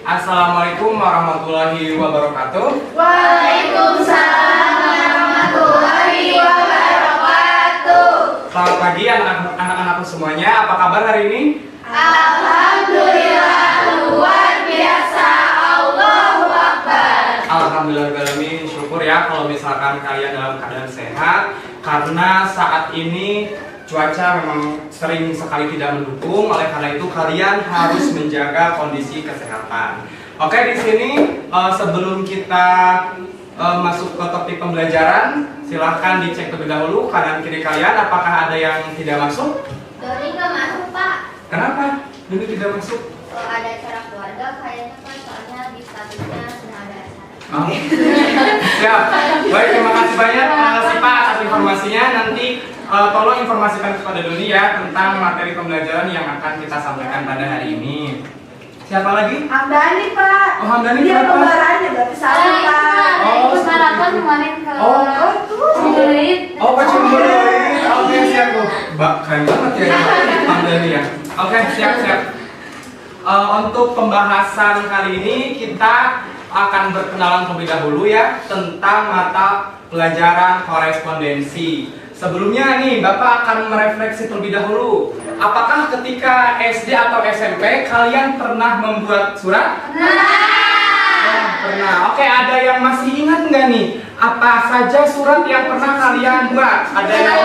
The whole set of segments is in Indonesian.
Assalamualaikum warahmatullahi wabarakatuh. Waalaikumsalam warahmatullahi wabarakatuh. Selamat pagi anak-anakku semuanya. Apa kabar hari ini? Alhamdulillah luar biasa. Allahu Akbar. Alhamdulillahirrahmanirrahim. Syukur ya kalau misalkan kalian dalam keadaan sehat. Karena saat ini cuaca memang sering sekali tidak mendukung. Oleh karena itu kalian harus menjaga kondisi kesehatan. Oke, di sini sebelum kita masuk ke topik pembelajaran, silahkan dicek terlebih dahulu kanan kiri kalian apakah ada yang tidak masuk. Doni nggak masuk, Pak. Kenapa? Doni tidak masuk? Ada acara keluarga kayaknya, Pak. Soalnya di statusnya sedang ada acara. Oh. Siap. Baik, terima kasih banyak Sipa atas informasinya. Nanti tolong informasikan kepada Doni ya tentang materi pembelajaran yang akan kita sampaikan pada hari ini. Siapa lagi? Hamdani, Pak. Oh, Hamdani Dia kenapa? kembarannya berarti sama, Pak. Oh, ikut maraton kemarin ke Cimbelit. Oh, Pak Cimbelit. Oke, siap Bu. Mbak, keren banget ya Hamdani ya. Oke, siap. Untuk pembahasan kali ini kita akan berkenalan terlebih dahulu ya tentang mata pelajaran korespondensi. Sebelumnya nih, Bapak akan merefleksi terlebih dahulu. Apakah ketika SD atau SMP kalian pernah membuat surat? Pernah. Oke, ada yang masih ingat nggak nih? Apa saja surat yang pernah kalian buat? Ada yang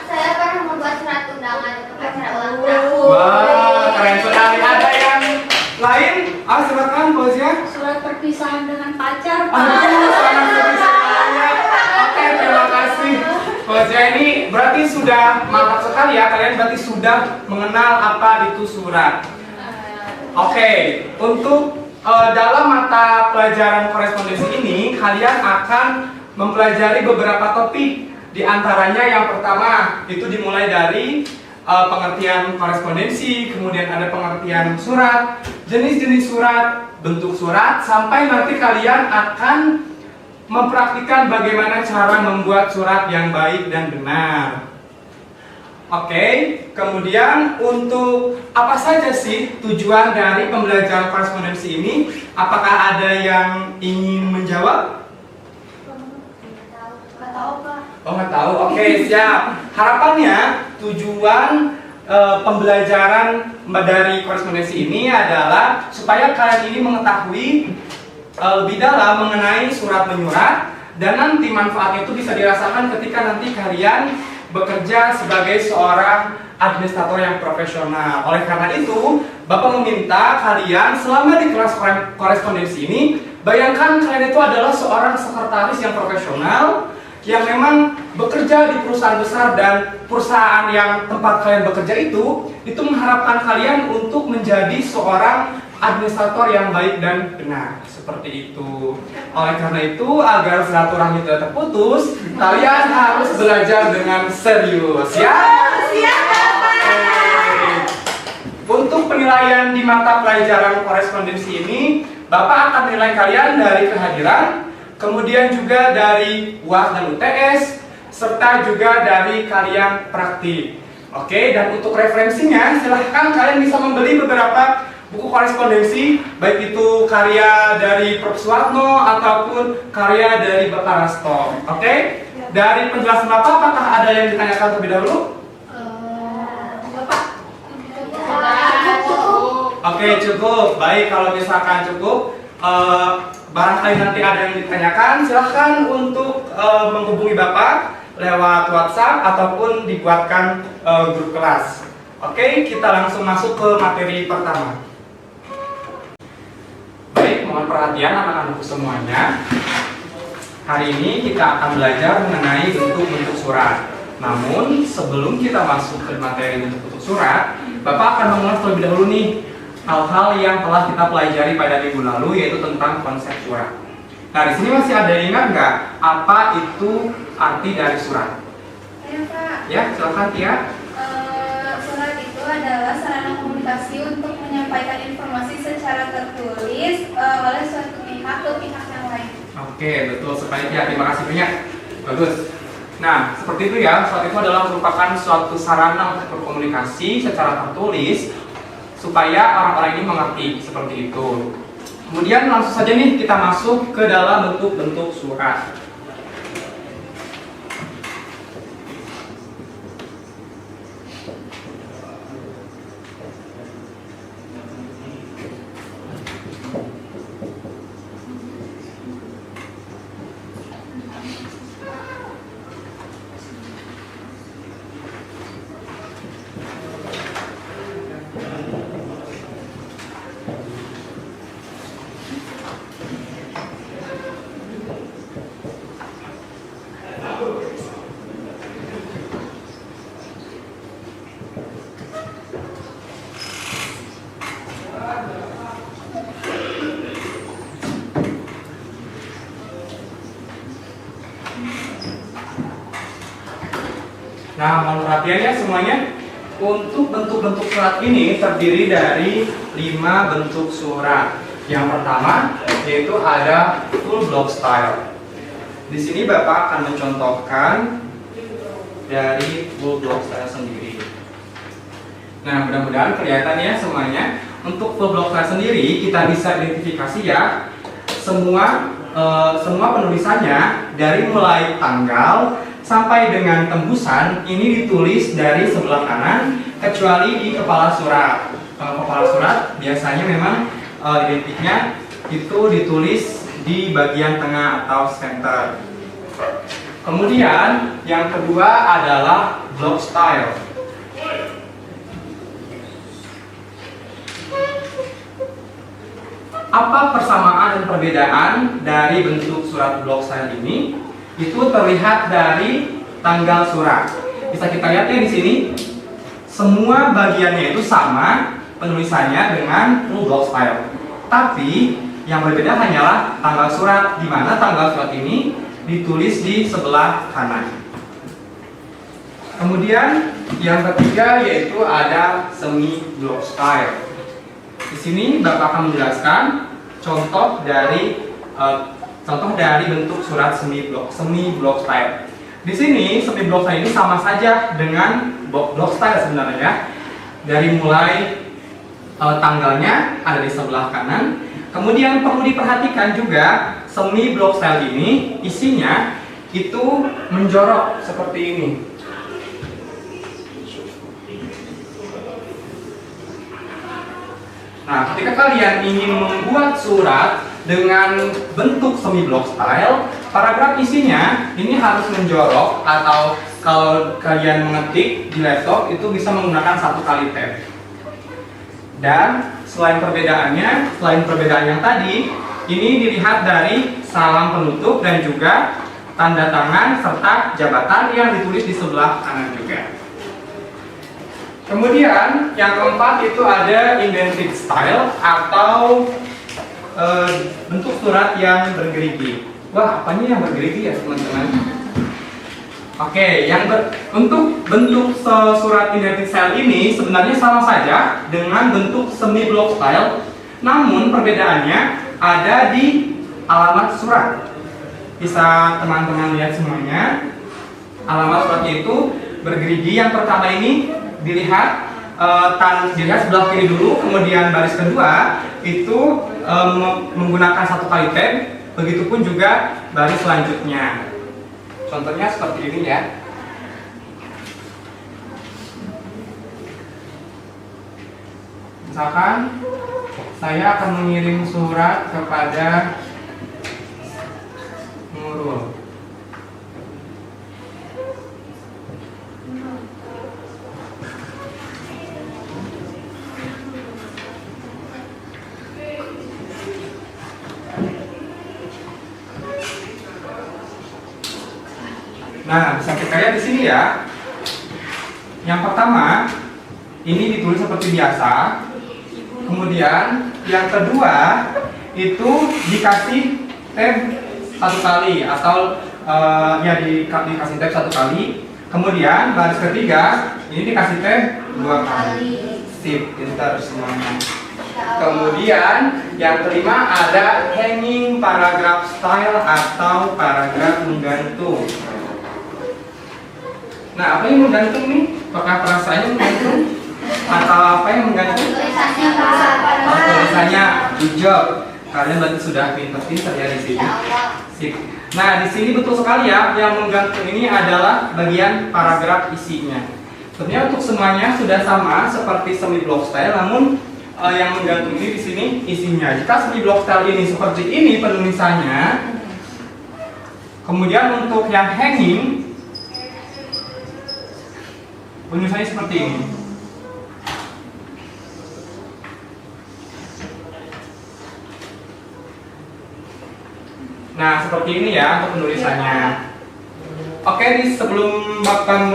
Saya pernah membuat surat undangan untuk acara ulang tahun. Wah, keren sekali. Ada yang lain? Silakan, Fauzia. Surat perpisahan dengan pacar, Pak. Sangat sekali. Oke, terima kasih. Fauzia ini berarti sudah mantap sekali ya. Kalian berarti sudah mengenal apa itu surat. Oke, untuk dalam mata pelajaran korespondensi ini kalian akan mempelajari beberapa topik. Di antaranya yang pertama itu dimulai dari pengertian korespondensi, kemudian ada pengertian surat, jenis-jenis surat, bentuk surat, sampai nanti kalian akan mempraktikkan bagaimana cara membuat surat yang baik dan benar. Oke, kemudian untuk apa saja sih tujuan dari pembelajaran korespondensi ini? Apakah ada yang ingin menjawab? Nggak tahu, Pak. Oh, nggak tahu. Oke, siap. Harapannya tujuan pembelajaran dari korespondensi ini adalah supaya kalian ini mengetahui lebih dalam mengenai surat menyurat, dan nanti manfaatnya itu bisa dirasakan ketika nanti kalian bekerja sebagai seorang administrator yang profesional. Oleh karena itu, Bapak meminta kalian selama di kelas korespondensi ini, bayangkan kalian itu adalah seorang sekretaris yang profesional yang memang bekerja di perusahaan besar, dan perusahaan yang tempat kalian bekerja itu mengharapkan kalian untuk menjadi seorang administrator yang baik dan benar, seperti itu. Oleh karena itu, agar silaturahmi tidak terputus, kalian harus belajar dengan serius, ya. Siap, Bapak. Untuk penilaian di mata pelajaran korespondensi ini, Bapak akan menilai kalian dari kehadiran, kemudian juga dari UAS dan UTS, serta juga dari kalian praktik. Oke, dan untuk referensinya, silahkan kalian bisa membeli beberapa buku korespondensi, baik itu karya dari Prof. Suwarno ataupun karya dari Bapak Rasto. Oke, dari penjelasan Bapak, apakah ada yang ditanyakan terlebih dahulu? Bapak. Oke, cukup. Baik, kalau misalkan cukup, barangkali nanti ada yang ditanyakan, silahkan untuk menghubungi Bapak lewat WhatsApp ataupun dibuatkan grup kelas. Oke, kita langsung masuk ke materi pertama. Baik, mohon perhatian anak-anakku semuanya. Hari ini kita akan belajar mengenai bentuk-bentuk surat. Namun, sebelum kita masuk ke materi bentuk-bentuk surat, Bapak akan mengulas terlebih dahulu nih hal-hal yang telah kita pelajari pada minggu lalu, yaitu tentang konsep surat. Nah, di sini masih ada yang ingat nggak apa itu arti dari surat? Ya, Pak. Ya, silakan Tia. Surat itu adalah sarana komunikasi untuk menyampaikan informasi secara tertulis oleh suatu pihak ke pihak yang lain. Oke, betul sekali Tia. Terima kasih banyak. Bagus. Nah, seperti itu ya. Surat itu adalah merupakan suatu sarana untuk berkomunikasi secara tertulis supaya orang-orang ini mengerti seperti itu. Kemudian langsung saja nih kita masuk ke dalam bentuk-bentuk surat. Nah, mohon perhatian ya semuanya. Untuk bentuk-bentuk surat ini terdiri dari 5 bentuk surat. Yang pertama yaitu ada full block style. Di sini Bapak akan mencontohkan dari full block style sendiri. Nah, mudah-mudahan kelihatan ya semuanya. Untuk full block style sendiri kita bisa identifikasi ya semua penulisannya dari mulai tanggal sampai dengan tembusan ini ditulis dari sebelah kanan kecuali di kepala surat. Kalau kepala surat biasanya memang identiknya itu ditulis di bagian tengah atau center. Kemudian yang kedua adalah block style. Apa persamaan dan perbedaan dari bentuk surat block style ini? Itu terlihat dari tanggal surat. Bisa kita lihat ya di sini, semua bagiannya itu sama penulisannya dengan full block style. Tapi yang berbeda hanyalah tanggal surat, di mana tanggal surat ini ditulis di sebelah kanan. Kemudian yang ketiga yaitu ada semi block style. Di sini Bapak akan menjelaskan contoh dari bentuk surat semi block style. Di sini semi block style ini sama saja dengan block style sebenarnya. Dari mulai tanggalnya ada di sebelah kanan. Kemudian perlu diperhatikan juga semi block style ini isinya itu menjorok seperti ini. Nah, ketika kalian ingin membuat surat dengan bentuk semi block style, paragraf isinya ini harus menjorok, atau kalau kalian mengetik di laptop itu bisa menggunakan 1 kali tab. Dan selain perbedaan yang tadi, ini dilihat dari salam penutup dan juga tanda tangan serta jabatan yang ditulis di sebelah kanan juga. Kemudian yang keempat itu ada indented style atau bentuk surat yang bergerigi. Wah, apanya yang bergerigi ya teman-teman? Oke, untuk bentuk surat indented style ini sebenarnya sama saja dengan bentuk semi block style, namun perbedaannya ada di alamat surat. Bisa teman-teman lihat semuanya. Alamat suratnya itu bergerigi. Yang pertama ini dilihat sebelah kiri dulu, kemudian baris kedua itu menggunakan 1 kali tab, begitupun juga baris selanjutnya. Contohnya seperti ini ya. Misalkan saya akan mengirim surat kepada Nurul. Nah, bisa kita lihat di sini ya. Yang pertama, ini ditulis seperti biasa. Kemudian yang kedua itu dikasih tab 1 kali atau dikasih tab 1 kali. Kemudian baris ketiga ini dikasih tab 2 kali. Sip, pintar semuanya. Kemudian yang kelima ada hanging paragraph style atau paragraf menggantung. Nah, apa yang menggantung nih? Apakah perasaannya menggantung? Atau apa yang menggantung? Tulisannya Pak. Oh, tulisannya. Good job. Kalian berarti sudah pintar-pintar ya di sini. Ya Allah. Sip. Nah, di sini betul sekali ya. Yang menggantung ini adalah bagian paragraf isinya. Sebenarnya untuk semuanya sudah sama seperti semi block style, namun yang menggantung ini di sini isinya. Jika semi block style ini seperti ini penulisannya, kemudian untuk yang hanging penulisannya seperti ini. Nah, seperti ini ya untuk penulisannya. Oke, sebelum Bapak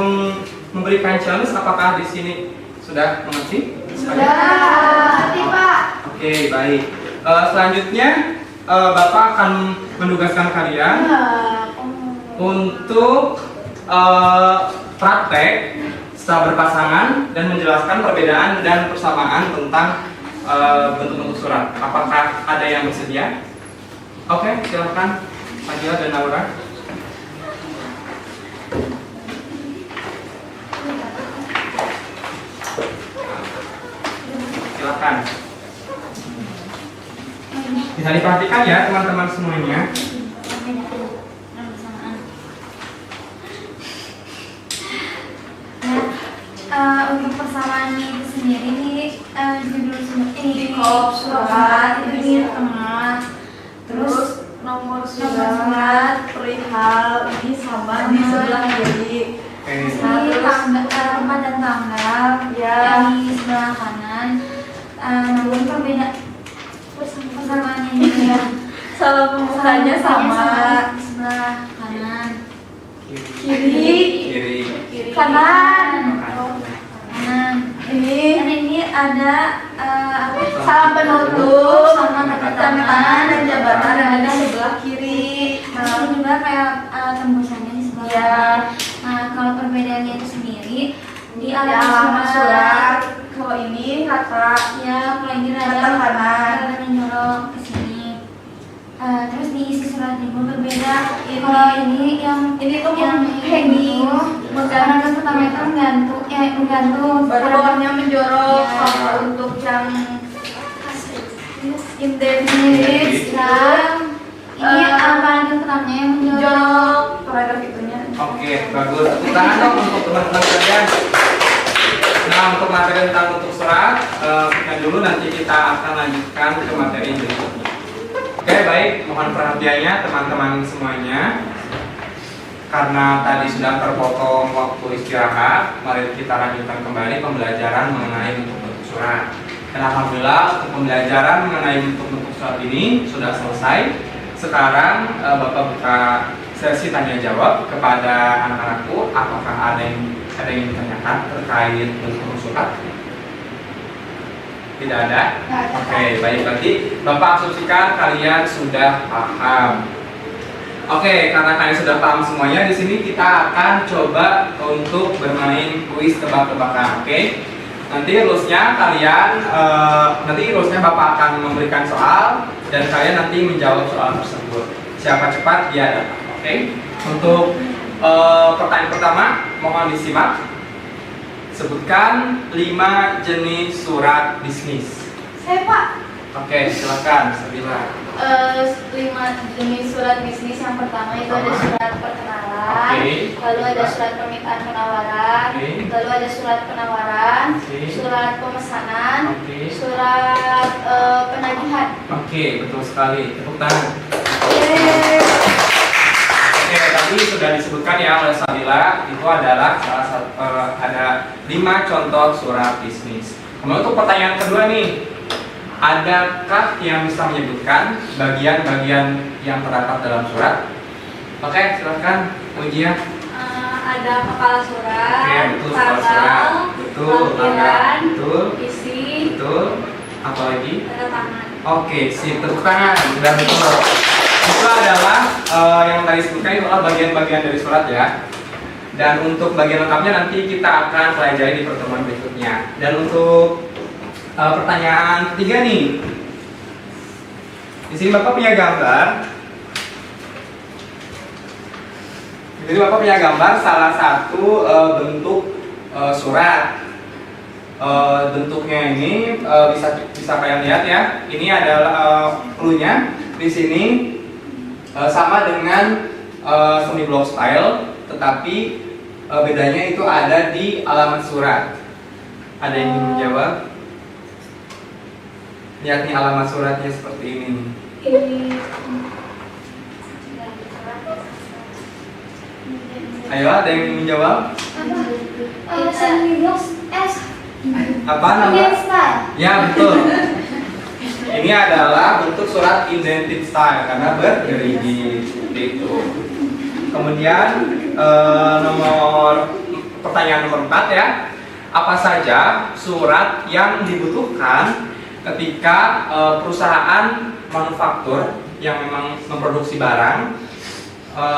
memberikan challenge, apakah di sini sudah mengerti? Sudah. Pak. Oke, baik. Selanjutnya Bapak akan menugaskan kalian untuk praktek secara berpasangan dan menjelaskan perbedaan dan persamaan tentang bentuk-bentuk surat. Apakah ada yang bersedia? Oke, silakan Fadila dan Laura. Silakan. Bisa diperhatikan ya teman-teman semuanya. Untuk persamaannya itu sendiri nih judul Di kolom surat itu di tengah, Terus nomor surat perihal ini sama di sebelah kiri. Oke. ini tempat dan tanggal Ya. yang di sebelah kanan. Namun persamaannya ini ya Salah pembukanya sama. di sebelah kanan, Kiri. Kiri. Kanan. kanan. Ini Dan ini ada salam penutup sama tanda tangan dan jabatan yang ada di sebelah kiri. Ini juga kayak tembusannya di sebelah Ya. kanan. Nah, kalau perbedaannya itu sendiri di Di alamat surat. Kalau ini kata ya, kalau ini kata rada kanan. rada menjorok ke sini. Terus di isi surat ibu berbeda. Ini- Kalau ini yang ini tuh yang hanging, karena pertama itu menggantung. baru bawahnya menjorok. Ya. Kalau untuk yang Index index dan ini paragraf pertamanya yang menjorok. menjorok paragraf itunya. Oke, bagus. Tepuk tangan dong untuk teman-teman kalian. Nah, untuk materi tentang bentuk surat, sekian dulu, nanti kita akan lanjutkan ke materi berikutnya. Oke, baik. Mohon perhatiannya teman-teman semuanya. Karena tadi sudah terpotong waktu istirahat, mari kita lanjutkan kembali pembelajaran mengenai bentuk-bentuk surat. Dan alhamdulillah untuk pembelajaran mengenai bentuk-bentuk surat ini sudah selesai. Sekarang Bapak buka sesi tanya jawab kepada anak-anakku. Apakah ada yang ditanyakan terkait bentuk surat? Tidak ada? Oke, baik, berarti Bapak asumsikan kalian sudah paham. Oke, karena kalian sudah paham semuanya, di sini kita akan coba untuk bermain kuis tebak-tebakan. Oke, nanti rules-nya Bapak akan memberikan soal dan kalian nanti menjawab soal tersebut. Siapa cepat dia dapat. Oke, untuk pertanyaan pertama mohon disimak. Sebutkan 5 jenis surat bisnis. Saya Pak. Oke, silakan Sabila. 5 jenis surat bisnis. Yang pertama itu ada surat perkenalan, Oke. lalu ada surat permintaan penawaran, Oke. lalu ada surat penawaran, Oke. surat pemesanan, Oke. surat penagihan. Oke, betul sekali. Tepuk tangan. Oke, tadi sudah disebutkan ya oleh Sabila, itu adalah salah satu ada 5 contoh surat bisnis. Kemudian untuk pertanyaan kedua nih, adakah yang bisa menyebutkan bagian-bagian yang terdapat dalam surat? Oke, silakan ujian. Ada kepala surat, Oke, betul, kepala surat. Betul, lampiran, betul, isi, betul. Apa lagi? tanda tangan. Oke, sip, tepuk tangan. Sudah betul. Itu adalah yang tadi sebutkan itu adalah bagian-bagian dari surat ya. Dan untuk bagian lengkapnya nanti kita akan pelajari di pertemuan berikutnya. Dan untuk pertanyaan ketiga nih, di sini Bapak punya gambar. Jadi Bapak punya gambar salah satu bentuk surat. Bentuknya ini bisa kalian lihat ya. Ini adalah clue-nya di sini sama dengan semi block style, tetapi bedanya itu ada di alamat surat. Ada yang ingin menjawab? Lihat nih alamat suratnya seperti ini. Ayo, ada yang ingin menjawab? Semi blocks S. Apa nama? Ya, betul. Ini adalah bentuk surat indented style karena bergerigi seperti itu. Kemudian pertanyaan nomor 4 ya. Apa saja surat yang dibutuhkan ketika perusahaan manufaktur yang memang memproduksi barang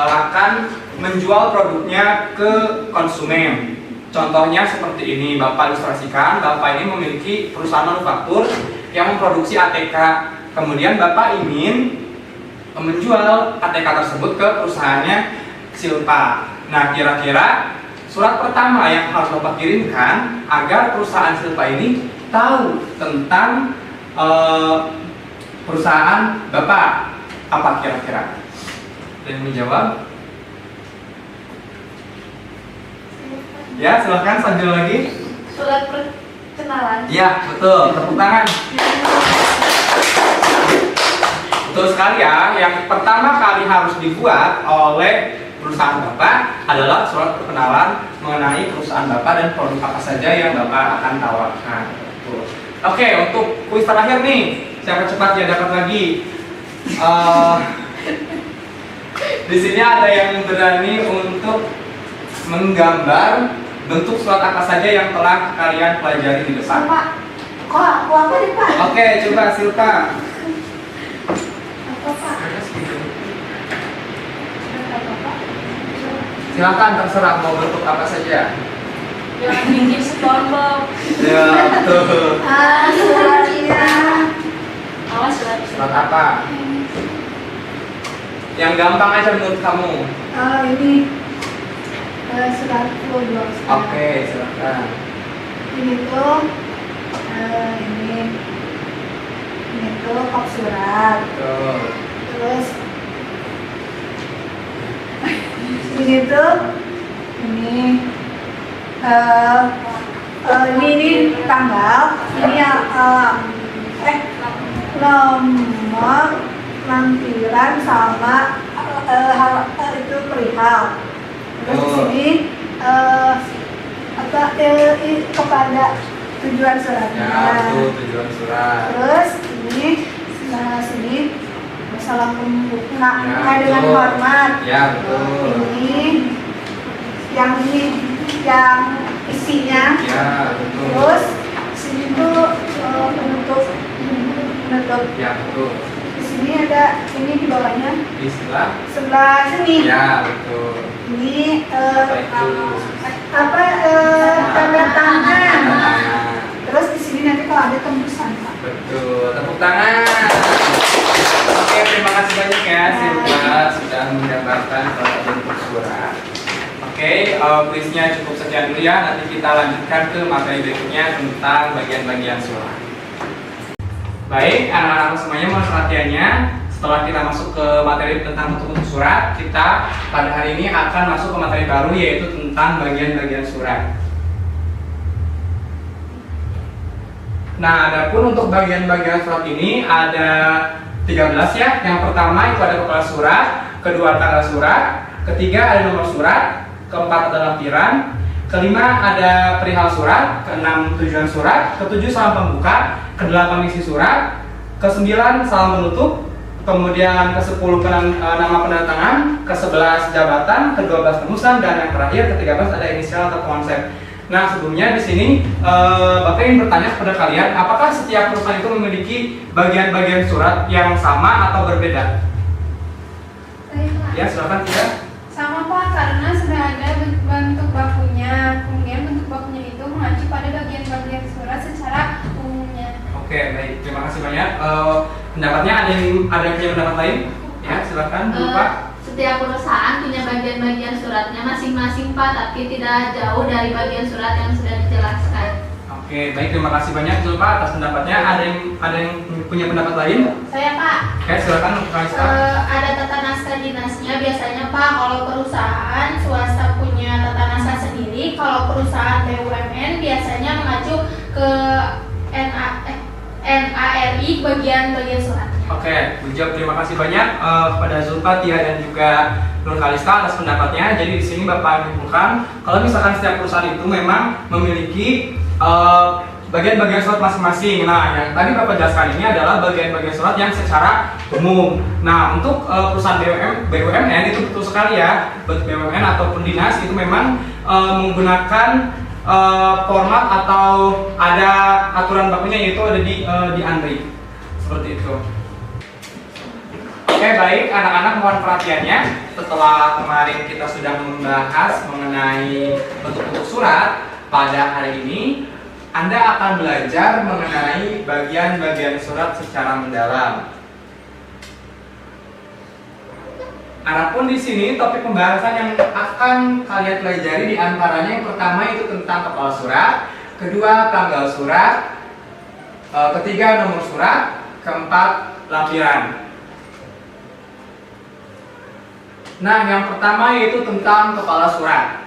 akan menjual produknya ke konsumen? Contohnya seperti ini, Bapak ilustrasikan. Bapak ini memiliki perusahaan manufaktur yang memproduksi ATK. Kemudian Bapak ingin menjual ATK tersebut ke perusahaannya Silpa. Nah, kira-kira surat pertama yang harus Bapak kirimkan agar perusahaan Silpa ini tahu tentang perusahaan Bapak, apa kira-kira? Dan menjawab? Ya, silahkan sambil lagi. Surat perkenalan. Ya, betul. Tepuk tangan. Betul sekali ya. Yang pertama kali harus dibuat oleh perusahaan Bapak adalah surat perkenalan mengenai perusahaan Bapak dan produk apa saja yang Bapak akan tawarkan. Betul. Oke, untuk kuis terakhir nih, siapa cepat dia dapat lagi. Di sini ada yang berani untuk menggambar bentuk surat apa saja yang telah kalian pelajari di depan. Pak, kok aku di Pak? Oke, coba Silpa. Apa Pak? Silakan terserah mau bentuk apa saja. Yang bikin SpongeBob. Ya, betul. Suratnya. Awas surat. Surat apa? Yang gampang aja menurut kamu. Ini surat kedua. Oke, silakan. Ini tuh ini tuh kop surat. Betul. Terus ini tuh ini ini tanggal, ini nomor lampiran sama itu perihal. Terus di sini kepada tujuan suratnya. Ya, betul, tujuan surat. Terus ini sini salam pembuka Ya, dengan betul. hormat. Ya, betul. Ini yang isinya. Ya, betul. Terus sini tuh penutup. Ya, betul. Di sini ada ini di bawahnya. Istilah. Sebelah sini. Ya, betul. Ini Apa itu? tanda tangan. Nah, Terus di sini nanti kalau ada tembusan, Pak. betul. Tepuk tangan. Oke, terima kasih banyak ya Silva sudah menggambarkan bentuk surat. Oke, kuisnya cukup sekian dulu ya. Nanti kita lanjutkan ke materi berikutnya tentang bagian-bagian surat. Baik, anak-anak semuanya mohon perhatiannya. Setelah kita masuk ke materi tentang bentuk surat, kita pada hari ini akan masuk ke materi baru yaitu tentang bagian-bagian surat. Nah, adapun untuk bagian-bagian surat ini ada 13 ya. Yang pertama itu ada kepala surat, kedua tanggal surat, ketiga ada nomor surat, keempat ada lampiran, kelima ada perihal surat, keenam tujuan surat, ketujuh salam pembuka, kedelapan isi surat, kesembilan salam penutup, kemudian ke-10 nama pendatangan, ke-11 jabatan, ke-12 temusan, dan yang terakhir ke-13 ada inisial atau konsep. Nah, sebelumnya di sini Bapak ingin bertanya kepada kalian, apakah setiap perusahaan itu memiliki bagian-bagian surat yang sama atau berbeda? Ya, silakan tidak. Sama Pak, karena sudah ada bentuk bakunya. Kemudian bentuk bakunya itu mengacu pada bagian-bagian surat secara umumnya. Oke, baik. Terima kasih banyak. Pendapatnya ada yang punya pendapat lain? Ya, silakan, Bapak. Setiap perusahaan punya bagian-bagian suratnya masing-masing Pak, tapi tidak jauh dari bagian surat yang sudah dijelaskan. Oke, baik, terima kasih banyak Zulfa atas pendapatnya. Ada yang punya pendapat lain? Saya Pak, Oke, silakan untuk Kalista. ada tata naskah dinasnya biasanya Pak. Kalau perusahaan swasta punya tata naskah sendiri, kalau perusahaan BUMN biasanya mengacu ke NARI bagian-bagian suratnya. Oke, Bujab, terima kasih banyak kepada Zulfa, Tia, dan juga Nur Kalista atas pendapatnya. Jadi di sini Bapak menyimpulkan kalau misalkan setiap perusahaan itu memang memiliki bagian-bagian surat masing-masing. Nah, yang tadi Bapak jelaskan ini adalah bagian-bagian surat yang secara umum. Nah, untuk perusahaan BUMN itu betul sekali ya, BUMN ataupun dinas itu memang menggunakan format atau ada aturan bakunya, yaitu ada di ANRI seperti itu. Oke, baik anak-anak, mohon perhatiannya. Setelah kemarin kita sudah membahas mengenai bentuk-bentuk surat, pada hari ini Anda akan belajar mengenai bagian-bagian surat secara mendalam. Adapun di sini topik pembahasan yang akan kalian pelajari di antaranya yang pertama itu tentang kepala surat, kedua tanggal surat, ketiga nomor surat, keempat lampiran. Nah, yang pertama yaitu tentang kepala surat.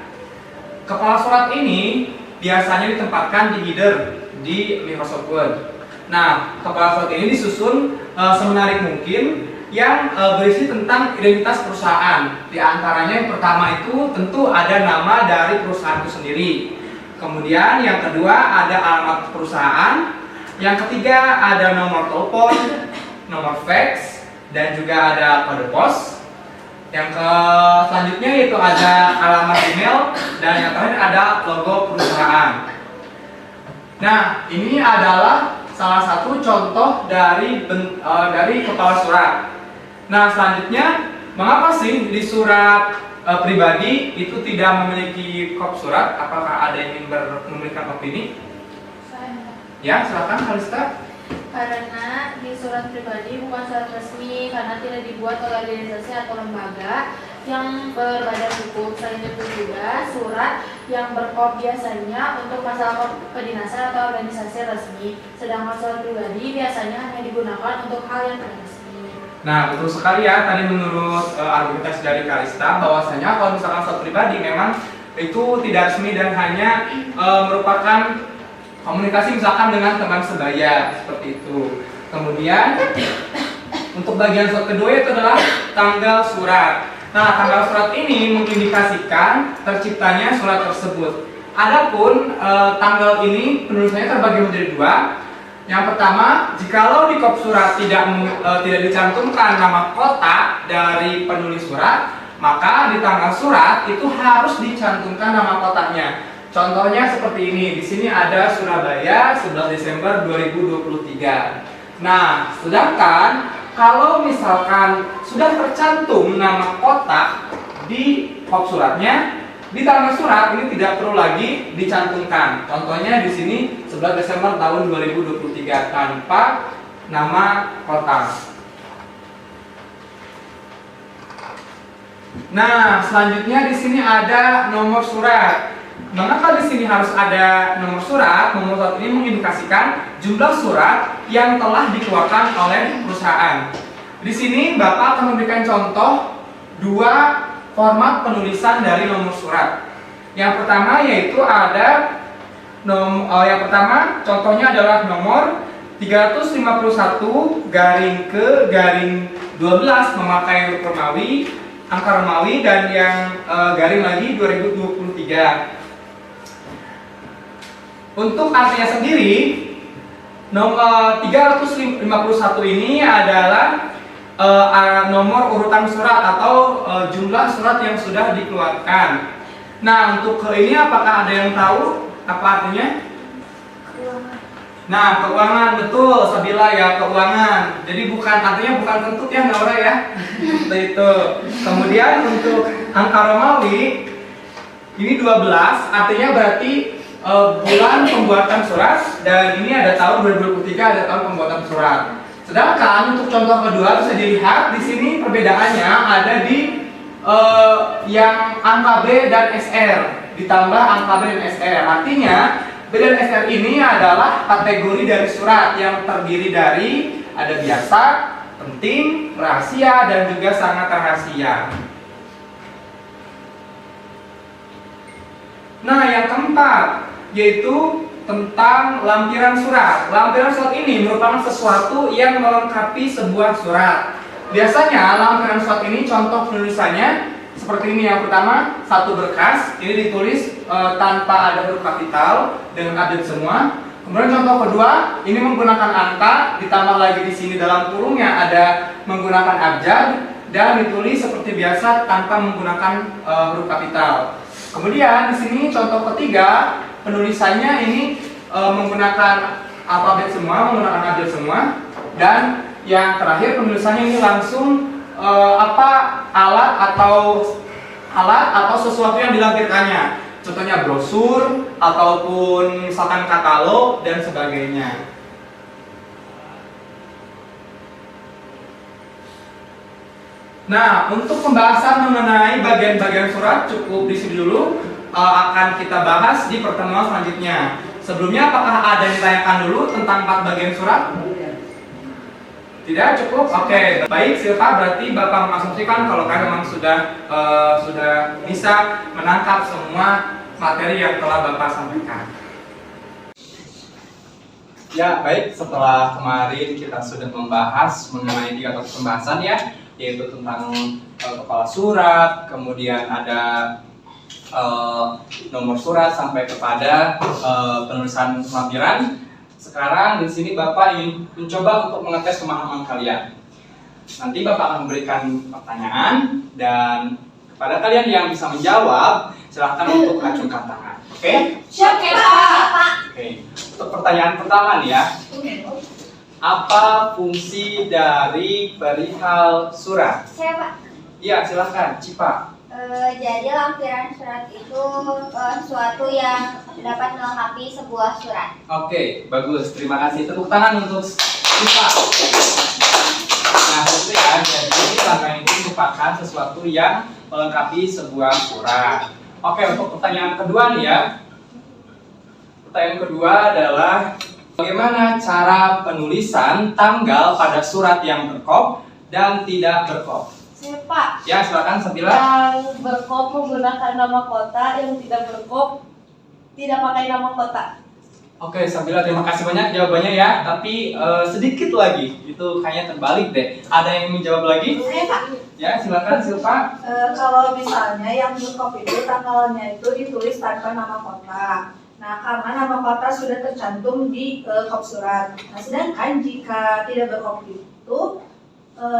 Kepala surat ini biasanya ditempatkan di header di Microsoft Word. Nah, kepala surat ini disusun semenarik mungkin yang berisi tentang identitas perusahaan. Di antaranya yang pertama itu tentu ada nama dari perusahaan itu sendiri. Kemudian yang kedua ada alamat perusahaan. Yang ketiga ada nomor telepon, nomor fax, dan juga ada kode pos. Yang selanjutnya itu ada alamat email, dan yang terakhir ada logo perusahaan. Nah, ini adalah salah satu contoh dari kepala surat. Nah, selanjutnya mengapa sih di surat pribadi itu tidak memiliki kop surat? Apakah ada yang ingin memberikan opini? Ya, silakan Kalista. Karena di surat pribadi bukan surat resmi, karena tidak dibuat oleh organisasi atau lembaga yang berbadan hukum. Selain itu juga surat yang berkop biasanya untuk masalah kedinasan atau organisasi resmi, sedangkan surat pribadi biasanya hanya digunakan untuk hal yang tidak resmi. Nah, betul sekali ya, tadi menurut argumentasi dari Kalista bahwasanya kalau misalkan surat pribadi memang itu tidak resmi dan hanya merupakan komunikasi misalkan dengan teman sebaya, seperti itu. Kemudian untuk bagian surat kedua itu adalah tanggal surat. Nah, tanggal surat ini mengindikasikan terciptanya surat tersebut. Adapun tanggal ini penulisannya terbagi menjadi dua. Yang pertama, jikalau di kop surat tidak dicantumkan nama kota dari penulis surat, maka di tanggal surat itu harus dicantumkan nama kotanya. Contohnya seperti ini. Di sini ada Surabaya 11 Desember 2023. Nah, sedangkan kalau misalkan sudah tercantum nama kota di kop suratnya, di tanggal surat ini tidak perlu lagi dicantumkan. Contohnya di sini 11 Desember tahun 2023 tanpa nama kota. Nah, selanjutnya di sini ada nomor surat. Mengapa di sini harus ada nomor surat? Nomor surat ini mengindikasikan jumlah surat yang telah dikeluarkan oleh perusahaan. Di sini Bapak akan memberikan contoh dua format penulisan dari nomor surat. Yang pertama yaitu ada yang pertama contohnya adalah nomor 351 garing ke garing 12 memakai huruf Romawi, angka Romawi, dan yang garing lagi 2023. Untuk artinya sendiri, nomor 351 ini adalah nomor urutan surat atau jumlah surat yang sudah dikeluarkan. Nah, untuk ke ini apakah ada yang tahu apa artinya? Keuangan. Nah, keuangan, betul, Sabila ya, keuangan. Jadi artinya bukan kentut ya, Naura ya. Seperti itu. Kemudian untuk angka Romawi ini 12, artinya berarti bulan pembuatan surat, dan ini ada tahun 2023, ada tahun pembuatan surat. Sedangkan untuk contoh kedua bisa dilihat di sini perbedaannya ada di yang angka B dan SR ditambah angka B dan SR. Artinya B dan SR ini adalah kategori dari surat yang terdiri dari ada biasa, penting, rahasia, dan juga sangat rahasia. Nah, yang keempat yaitu tentang lampiran surat. Lampiran surat ini merupakan sesuatu yang melengkapi sebuah surat. Biasanya lampiran surat ini contoh penulisannya seperti ini. Yang pertama, satu berkas, ini ditulis tanpa ada huruf kapital dengan update semua. Kemudian contoh kedua, ini menggunakan angka, ditambah lagi di sini dalam kurungnya ada menggunakan abjad dan ditulis seperti biasa tanpa menggunakan huruf kapital. Kemudian di sini contoh ketiga, penulisannya ini menggunakan alfabet semua, menggunakan abjad semua. Dan yang terakhir penulisannya ini langsung alat atau sesuatu yang dilampirkannya. Contohnya brosur ataupun misalkan katalog dan sebagainya. Nah, untuk pembahasan mengenai bagian-bagian surat cukup di sini dulu. Akan kita bahas di pertemuan selanjutnya. Sebelumnya, apakah ada yang ditanyakan dulu tentang 4 bagian surat? Tidak cukup? Oke. Baik, Silva, berarti Bapak mengasumsikan kalau kalian memang sudah bisa menangkap semua materi yang telah Bapak sampaikan. Ya, baik. Setelah kemarin kita sudah membahas mengenai 3 topik pembahasan ya, yaitu tentang kepala surat, kemudian ada nomor surat sampai kepada penulisan lampiran. Sekarang di sini Bapak ingin mencoba untuk mengetes pemahaman kalian. Nanti Bapak akan memberikan pertanyaan dan kepada kalian yang bisa menjawab silahkan untuk acungkan tangan. Oke? Siap, Pak. Oke. Untuk pertanyaan pertama nih ya. Apa fungsi dari perihal surat? Saya, Pak. Iya, silahkan, Cipa. Jadi lampiran surat itu suatu yang dapat melengkapi sebuah surat. Oke, bagus. Terima kasih. Tepuk tangan untuk Cipa. Nah, itu ya. Jadi lampiran itu merupakan sesuatu yang melengkapi sebuah surat. Oke, untuk pertanyaan kedua nih ya. Pertanyaan kedua adalah bagaimana cara penulisan tanggal pada surat yang berkop dan tidak berkop? Saya, Pak. Ya, silakan Sabila. Yang berkop menggunakan nama kota, yang tidak berkop tidak pakai nama kota. Oke, Sabila, terima kasih banyak jawabannya ya. Tapi sedikit lagi, itu kayaknya terbalik deh. Ada yang menjawab lagi? Saya, Pak. Ya, silakan Silva. Kalau misalnya yang berkop itu tanggalnya itu ditulis tanpa nama kota. Nah, karena nama kota sudah tercantum di kop surat. Nah, sedangkan jika tidak berkop itu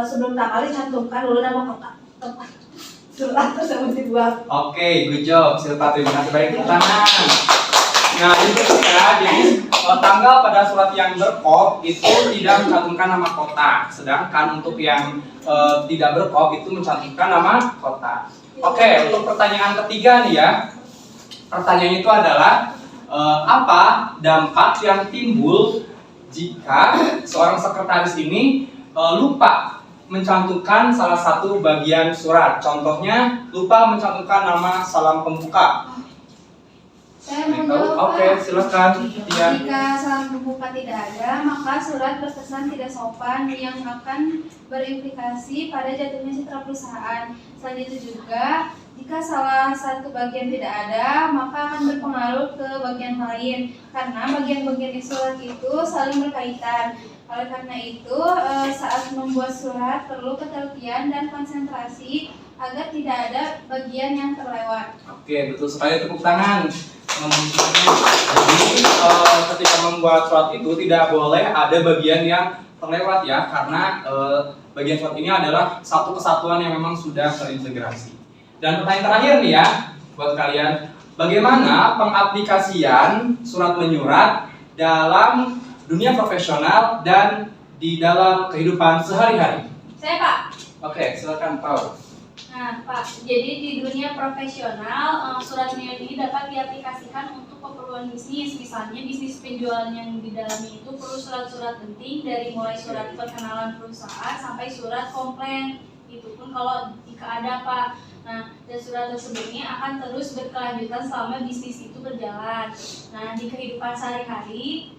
sebelum tanggal dicantumkan dulu nama kota tempat surat tersebut dibuat. Oke, good job Silva, terima kasih banyak. Tepuk tangan. Nah, itu ya. Jadi tanggal pada surat yang berkop itu tidak mencantumkan nama kota, sedangkan untuk yang tidak berkop itu mencantumkan nama kota. Oke, untuk pertanyaan ketiga nih ya. Pertanyaan itu adalah apa dampak yang timbul jika seorang sekretaris ini lupa mencantumkan salah satu bagian surat. Contohnya lupa mencantumkan nama salam pembuka. Saya mau jawab, Oke, Pak. silakan. Iya. Jika salam pembuka tidak ada, maka surat berkesan tidak sopan yang akan berimplikasi pada jatuhnya citra perusahaan. Selain itu juga, jika salah satu bagian tidak ada, maka akan berpengaruh ke bagian lain karena bagian-bagian di surat itu saling berkaitan. Oleh karena itu, saat membuat surat perlu ketelitian dan konsentrasi agar tidak ada bagian yang terlewat. Oke, betul sekali, tepuk tangan. Jadi ketika membuat surat itu tidak boleh ada bagian yang terlewat ya, karena bagian surat ini adalah satu kesatuan yang memang sudah terintegrasi. Dan pertanyaan terakhir nih ya buat kalian, bagaimana pengaplikasian surat menyurat dalam dunia profesional dan di dalam kehidupan sehari-hari? Saya, Pak. Oke, silakan Paul. Nah, Pak, jadi di dunia profesional, surat menyurat ini dapat diaplikasikan untuk keperluan bisnis. Misalnya, bisnis penjualan yang di dalamnya itu perlu surat-surat penting dari mulai surat perkenalan perusahaan sampai surat komplain. begitupun kalau jika ada apa. Nah, dan surat tersebut ini akan terus berkelanjutan selama bisnis itu berjalan. Nah, di kehidupan sehari-hari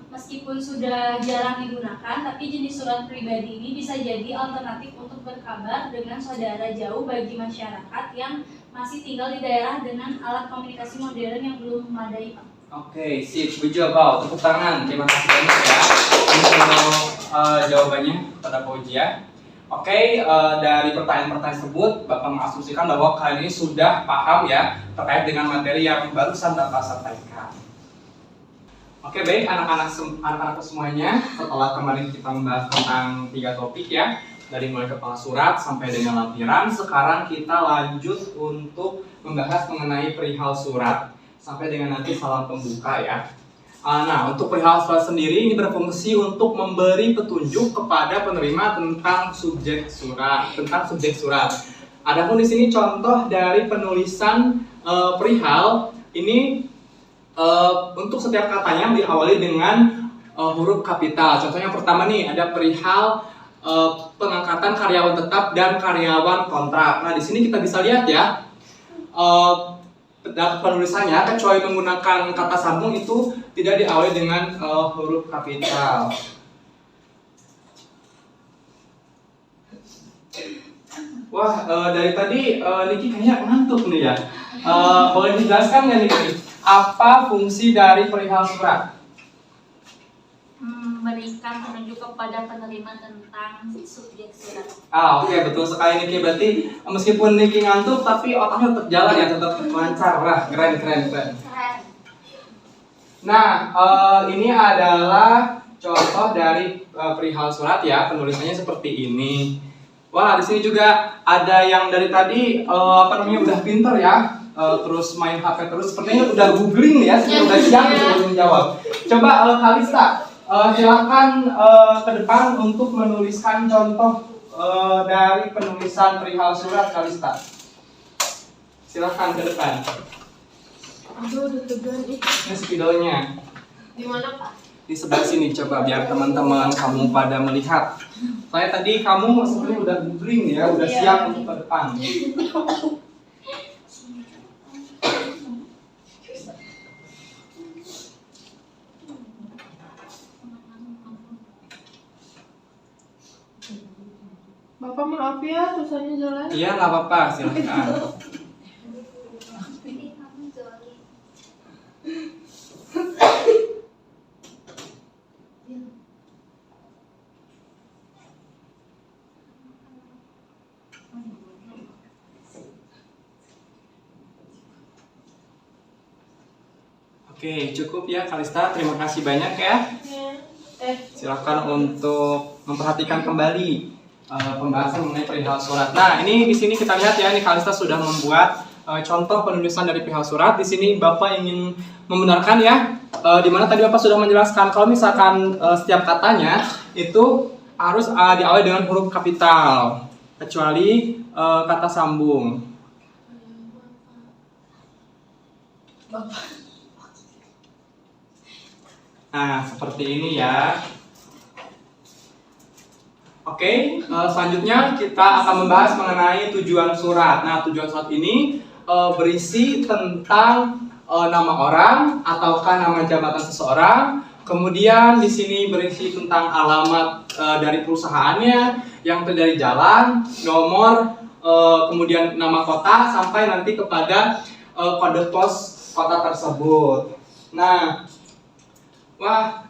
meskipun sudah jarang digunakan, tapi jenis surat pribadi ini bisa jadi alternatif untuk berkabar dengan saudara jauh bagi masyarakat yang masih tinggal di daerah dengan alat komunikasi modern yang belum memadai. Oke, sip, good job, Pau. Tepuk tangan. Terima kasih banyak ya untuk jawabannya pada Pak Ujia. Oke, dari pertanyaan-pertanyaan tersebut, Bapak mengasumsikan bahwa kalian ini sudah paham ya terkait dengan materi yang barusan Bapak sampaikan. Oke, baik anak-anakku semuanya, setelah kemarin kita membahas tentang 3 topik ya, dari mulai kepala surat sampai dengan lampiran, sekarang kita lanjut untuk membahas mengenai perihal surat sampai dengan nanti salam pembuka ya. Nah, untuk perihal surat sendiri ini berfungsi untuk memberi petunjuk kepada penerima tentang subjek surat. Adapun di sini contoh dari penulisan perihal ini untuk setiap katanya diawali dengan huruf kapital. Contohnya pertama nih ada perihal pengangkatan karyawan tetap dan karyawan kontrak. Nah, di sini kita bisa lihat ya penulisannya kecuali menggunakan kata sambung itu tidak diawali dengan huruf kapital. Wah, dari tadi Niki kayaknya ngantuk nih ya. Boleh dijelaskan nggak Niki? Apa fungsi dari perihal surat? Memberikan petunjuk kepada penerima tentang subjek surat. Oke, betul sekali Niki. Berarti meskipun Niki ngantuk tapi otaknya tetap jalan ya, tetap lancar. Wah, keren. Nah, ini adalah contoh dari perihal surat ya, penulisannya seperti ini. Wah, di sini juga ada yang dari tadi udah pinter ya. Terus main HP terus, sepertinya udah googling nih ya, udah siap untuk menjawab. Coba Kalista, silakan ke depan untuk menuliskan contoh dari penulisan perihal surat Kalista. Silakan ke depan. Aduh, deg-degan nih. Ini spidolnya. Di mana, Pak? Di sebelah sini, coba biar teman-teman kamu pada melihat. Saya tadi kamu sebenarnya udah googling ya, udah siap untuk ke depan. Bapak maaf ya, tulisannya jelek. Iya, nggak apa-apa, silakan. Oke, cukup ya Kalista. Terima kasih banyak ya. Silakan untuk memperhatikan kembali pembahasan mengenai perihal surat. Nah, ini di sini kita lihat ya, ini Kalista sudah membuat contoh penulisan dari perihal surat. Di sini Bapak ingin membenarkan ya, di mana tadi Bapak sudah menjelaskan kalau misalkan setiap katanya itu harus diawali dengan huruf kapital, kecuali kata sambung. Nah, seperti ini ya. Oke, selanjutnya kita akan membahas mengenai tujuan surat. Nah, tujuan surat ini berisi tentang nama orang ataukah nama jabatan seseorang. Kemudian di sini berisi tentang alamat dari perusahaannya yang terdiri dari jalan, nomor, kemudian nama kota sampai nanti kepada kode pos kota tersebut. Nah, wah.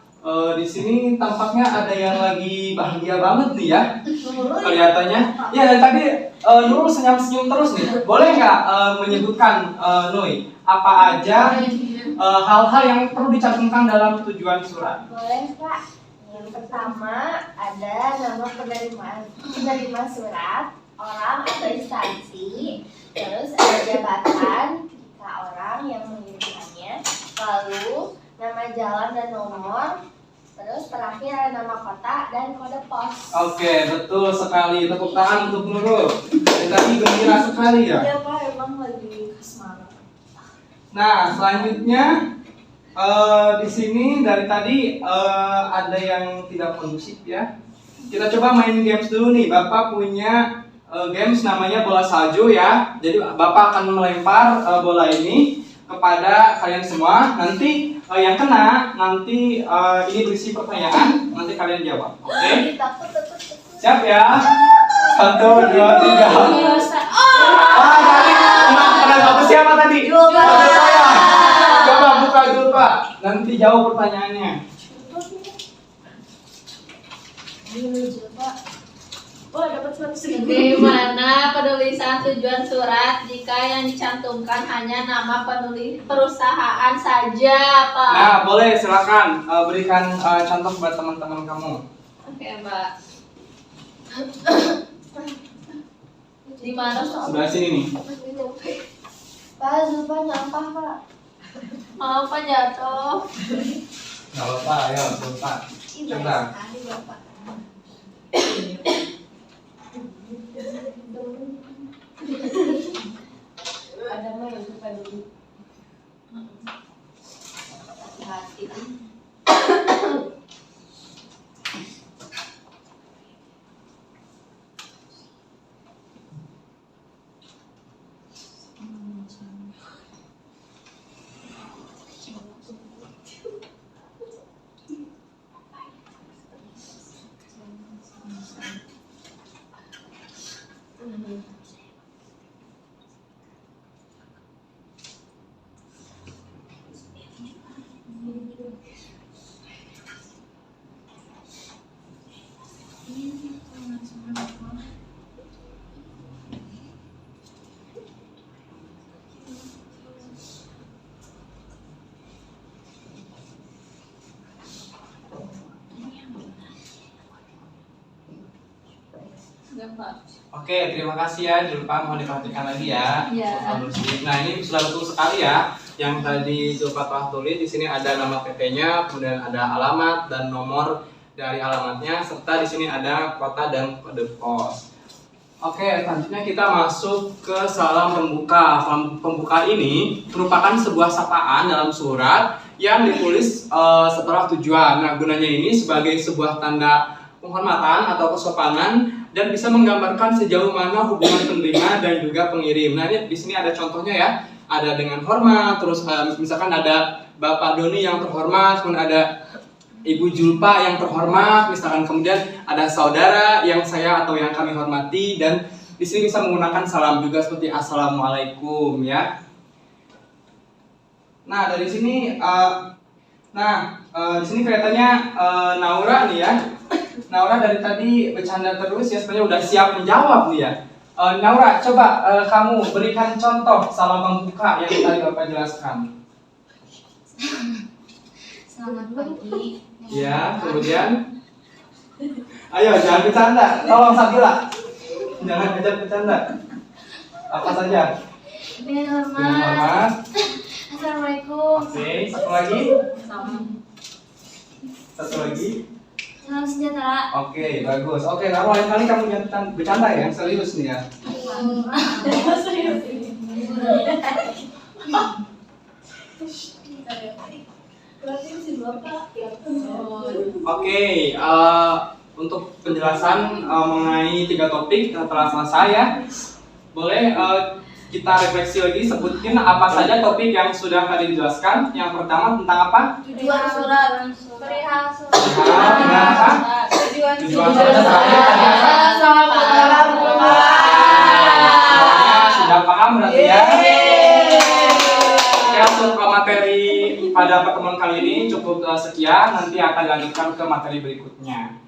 Di sini tampaknya ada yang lagi bahagia banget nih ya, kelihatannya. Ya, dari tadi Nurul senyum-senyum terus nih. Boleh nggak menyebutkan Nui apa aja hal-hal yang perlu dicantumkan dalam tujuan surat? Boleh Pak. Yang pertama ada nama penerima surat, orang atau instansi, terus ada jabatan jika orang yang mengirimkannya, lalu nama jalan dan nomor, terus terakhir ada nama kota dan kode pos. Oke, betul sekali. Tepuk tangan untuk Nurul. Dari tadi gembira sekali ya. Iya Pak, emang lagi semangat. Nah, selanjutnya di sini dari tadi ada yang tidak kondusif ya. kita coba main games dulu nih. Bapak punya games namanya bola salju ya. Jadi Bapak akan melempar bola ini kepada kalian semua. Nanti yang kena nanti ini berisi pertanyaan. Nanti kalian jawab. Oke? Siap ya? 1, 2, 3. Tadi kena apa siapa tadi? Julpa. Coba buka Julpa. Nanti jawab pertanyaannya. Bagaimana penulisan tujuan surat jika yang dicantumkan hanya nama penulis perusahaan saja, Pak? Nah, boleh silakan berikan contoh buat teman-teman kamu. Oke, Mbak. Di mana soal? Sebelah sini nih. Pak, Zulfa nyampah, Pak. Maaf, Pak, jatuh. Gak apa-apa, ayo Julpa. Coba. Sekali, Bapak. Ada mah yang suka dulu. Hati. Enggak, Pak. Oke, terima kasih ya Julpa, mohon diperhatikan lagi ya. Ya. Nah, ini sudah betul sekali ya. Yang tadi Julpa telah tulis di sini ada nama PT-nya, kemudian ada alamat dan nomor dari alamatnya, serta di sini ada kota dan kode pos. Oke, selanjutnya kita masuk ke salam pembuka. Salam pembuka ini merupakan sebuah sapaan dalam surat yang ditulis setelah tujuan. Nah, gunanya ini sebagai sebuah tanda penghormatan atau kesopanan dan bisa menggambarkan sejauh mana hubungan penerima dan juga pengirim. Nah, ini di sini ada contohnya ya. Ada dengan hormat, terus misalkan ada Bapak Doni yang terhormat, kemudian ada Ibu Julpa yang terhormat, misalkan kemudian ada saudara yang saya atau yang kami hormati, dan di sini bisa menggunakan salam juga seperti Assalamualaikum ya. Nah, dari sini di sini kelihatannya Naura nih ya. Naura dari tadi bercanda terus ya, sebenarnya udah siap menjawab nih ya. Naura, coba kamu berikan contoh salam pembuka yang tadi Bapak jelaskan. Selamat pagi. Ya, kemudian ayo jangan bercanda, tolong Sabila. Jangan ngajak bercanda. Apa saja? Dengan Dengan hormat. Assalamualaikum. Oke, satu lagi. Salam. Satu lagi. Salam sejahtera. Oke, bagus. Oke, Naura, lain kali kamu jangan bercanda ya, serius nih ya. Oke, untuk penjelasan mengenai 3 topik telah selesai ya. Boleh kita refleksi lagi, sebutin apa saja topik yang sudah tadi dijelaskan. Yang pertama tentang apa? Tujuan surat. Perihal surat. Dengan apa? Tujuan Tujuan surat tadi apa? Selamat Semuanya sudah paham berarti ya? Oke, untuk materi pada pertemuan kali ini cukup sekian. Nanti akan dilanjutkan ke materi berikutnya.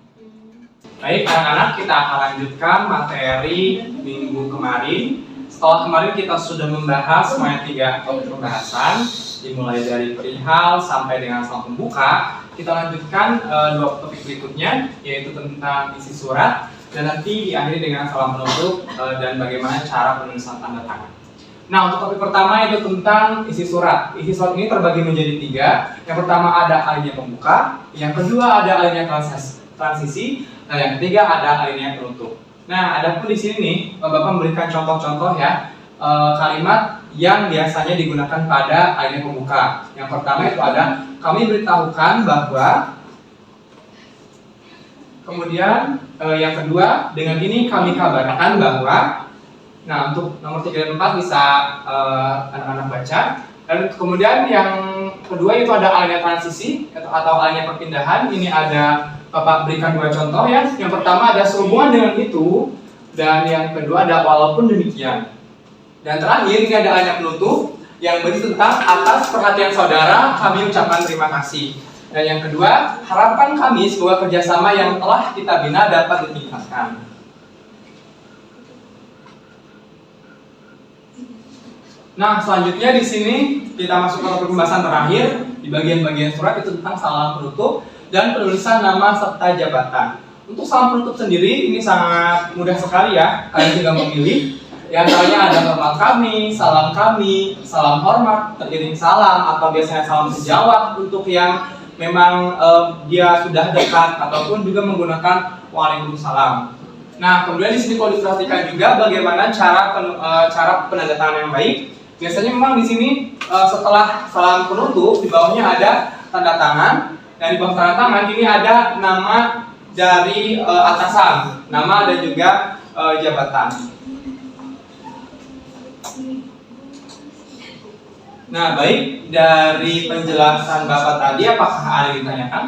Baik anak-anak, kita akan lanjutkan materi minggu kemarin. Setelah kemarin kita sudah membahas semuanya 3 topik pembahasan, dimulai dari perihal sampai dengan salam pembuka. Kita lanjutkan 2 topik berikutnya, yaitu tentang isi surat, dan nanti diakhiri dengan salam penutup dan bagaimana cara penulisan tanda tangan. Nah, untuk topik pertama itu tentang isi surat. Isi surat ini terbagi menjadi 3. Yang pertama ada alinea pembuka, yang kedua ada alinea transisi, dan yang ketiga ada alinea penutup. Nah, adapun di sini nih, Bapak memberikan contoh-contoh ya kalimat yang biasanya digunakan pada alinea pembuka. Yang pertama itu ada, kami beritahukan bahwa Kemudian yang kedua, dengan ini kami kabarkan bahwa, nah untuk nomor 3 dan 4 bisa anak-anak baca. Dan kemudian yang kedua itu ada alinea transisi atau alinea perpindahan. Ini ada Bapak berikan 2 contoh ya. Yang pertama ada sehubungan dengan itu, dan yang kedua ada walaupun demikian. Dan terakhir ini ada alinea penutup yang berisi tentang atas perhatian saudara kami ucapkan terima kasih. Dan yang kedua, harapan kami sebuah kerjasama yang telah kita bina dapat ditingkatkan. Nah, selanjutnya di sini kita masuk ke pembahasan terakhir di bagian-bagian surat itu tentang salam penutup dan penulisan nama serta jabatan. Untuk salam penutup sendiri ini sangat mudah sekali ya, kalian tinggal memilih. Di antaranya ada hormat kami, salam hormat, teriring salam atau biasanya salam sejawat untuk yang memang dia sudah dekat ataupun juga menggunakan waalaikumsalam. Nah, kemudian di sini kalau diperhatikan juga bagaimana cara penandatangan yang baik. Biasanya memang di sini setelah salam penutup di bawahnya ada tanda tangan, dan di bawah tanda tangan ini ada nama dari atasan, nama dan juga jabatan. Nah, baik, dari penjelasan Bapak tadi apakah ada yang ditanyakan?